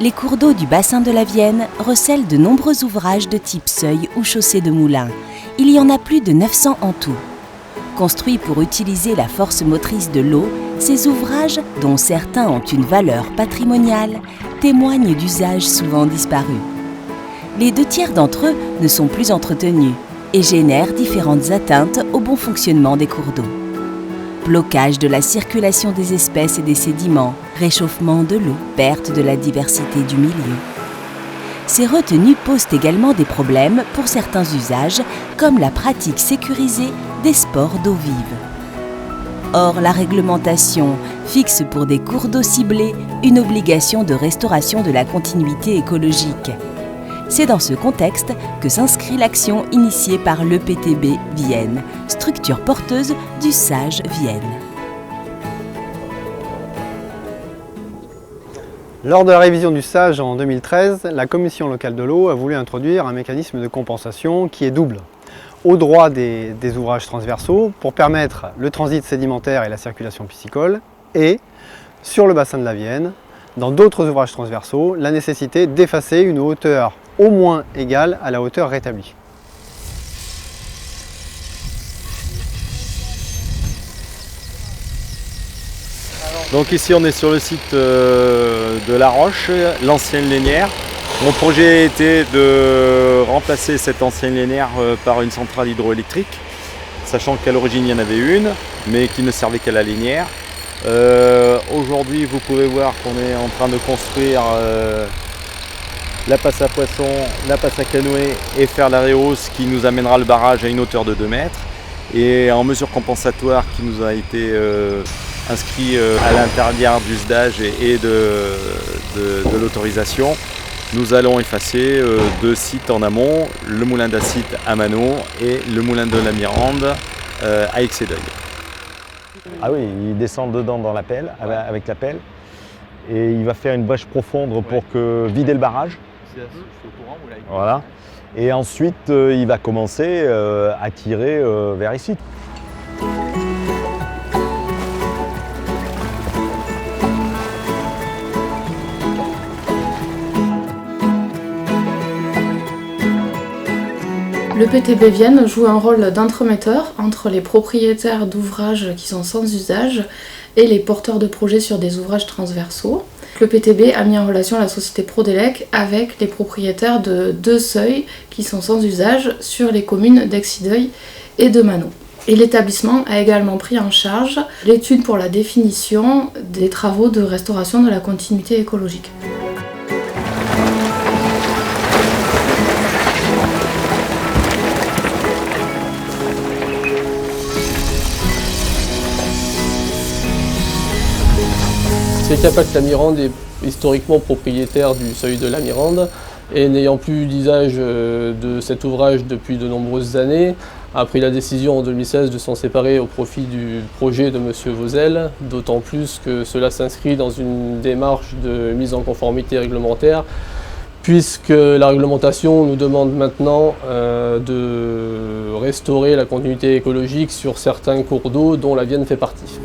Les cours d'eau du bassin de la Vienne recèlent de nombreux ouvrages de type seuil ou chaussée de moulin. Il y en a plus de 900 en tout. Construits pour utiliser la force motrice de l'eau, ces ouvrages, dont certains ont une valeur patrimoniale, témoignent d'usages souvent disparus. Les 2/3 d'entre eux ne sont plus entretenus et génèrent différentes atteintes au bon fonctionnement des cours d'eau. Blocage de la circulation des espèces et des sédiments, réchauffement de l'eau, perte de la diversité du milieu. Ces retenues posent également des problèmes pour certains usages, comme la pratique sécurisée des sports d'eau vive. Or, la réglementation fixe pour des cours d'eau ciblés une obligation de restauration de la continuité écologique. C'est dans ce contexte que s'inscrit l'action initiée par l'EPTB Vienne, structure porteuse du SAGE Vienne. Lors de la révision du SAGE en 2013, la Commission locale de l'eau a voulu introduire un mécanisme de compensation qui est double. Au droit des ouvrages transversaux pour permettre le transit sédimentaire et la circulation piscicole, et sur le bassin de la Vienne, dans d'autres ouvrages transversaux, la nécessité d'effacer une hauteur au moins égale à la hauteur rétablie. Donc ici on est sur le site de La Roche, l'ancienne lénière. Mon projet était de remplacer cette ancienne lénière par une centrale hydroélectrique, sachant qu'à l'origine il y en avait une, mais qui ne servait qu'à la lénière. Aujourd'hui vous pouvez voir qu'on est en train de construire la passe à poissons, la passe à canoë et faire la rehausse qui nous amènera le barrage à une hauteur de 2 mètres. Et en mesure compensatoire qui nous a été inscrit à l'intérieur du SDAGE et de l'autorisation, nous allons effacer 2 sites en amont, le moulin d'Acite à Mano et le moulin de la Mirande à Exédeuil. Ah oui, il descend dedans dans la pelle, avec la pelle, et il va faire une brèche profonde pour vider le barrage. Voilà. Et ensuite, il va commencer à tirer vers ici. Le PTB Vienne joue un rôle d'entremetteur entre les propriétaires d'ouvrages qui sont sans usage et les porteurs de projets sur des ouvrages transversaux. Le PTB a mis en relation la société Prodelec avec les propriétaires de 2 seuils qui sont sans usage sur les communes d'Exédeuil et de Mano. Et l'établissement a également pris en charge l'étude pour la définition des travaux de restauration de la continuité écologique. Capac La Mirande est historiquement propriétaire du seuil de la Mirande et n'ayant plus d'usage de cet ouvrage depuis de nombreuses années, a pris la décision en 2016 de s'en séparer au profit du projet de M. Vauzel, d'autant plus que cela s'inscrit dans une démarche de mise en conformité réglementaire, puisque la réglementation nous demande maintenant de restaurer la continuité écologique sur certains cours d'eau dont la Vienne fait partie.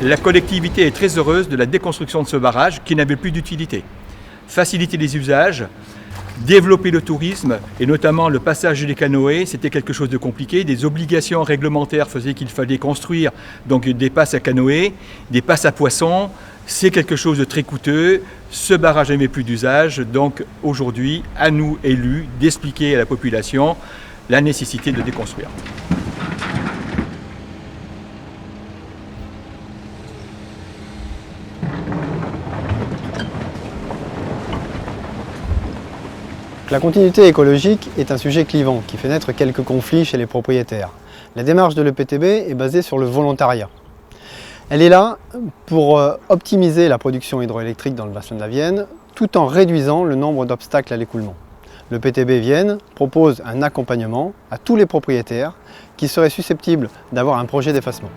La collectivité est très heureuse de la déconstruction de ce barrage qui n'avait plus d'utilité. Faciliter les usages, développer le tourisme et notamment le passage des canoës, c'était quelque chose de compliqué. Des obligations réglementaires faisaient qu'il fallait construire donc des passes à canoës, des passes à poissons. C'est quelque chose de très coûteux. Ce barrage n'avait plus d'usage. Donc aujourd'hui, à nous élus, d'expliquer à la population la nécessité de déconstruire. La continuité écologique est un sujet clivant qui fait naître quelques conflits chez les propriétaires. La démarche de l'EPTB est basée sur le volontariat. Elle est là pour optimiser la production hydroélectrique dans le bassin de la Vienne tout en réduisant le nombre d'obstacles à l'écoulement. Le PTB Vienne propose un accompagnement à tous les propriétaires qui seraient susceptibles d'avoir un projet d'effacement.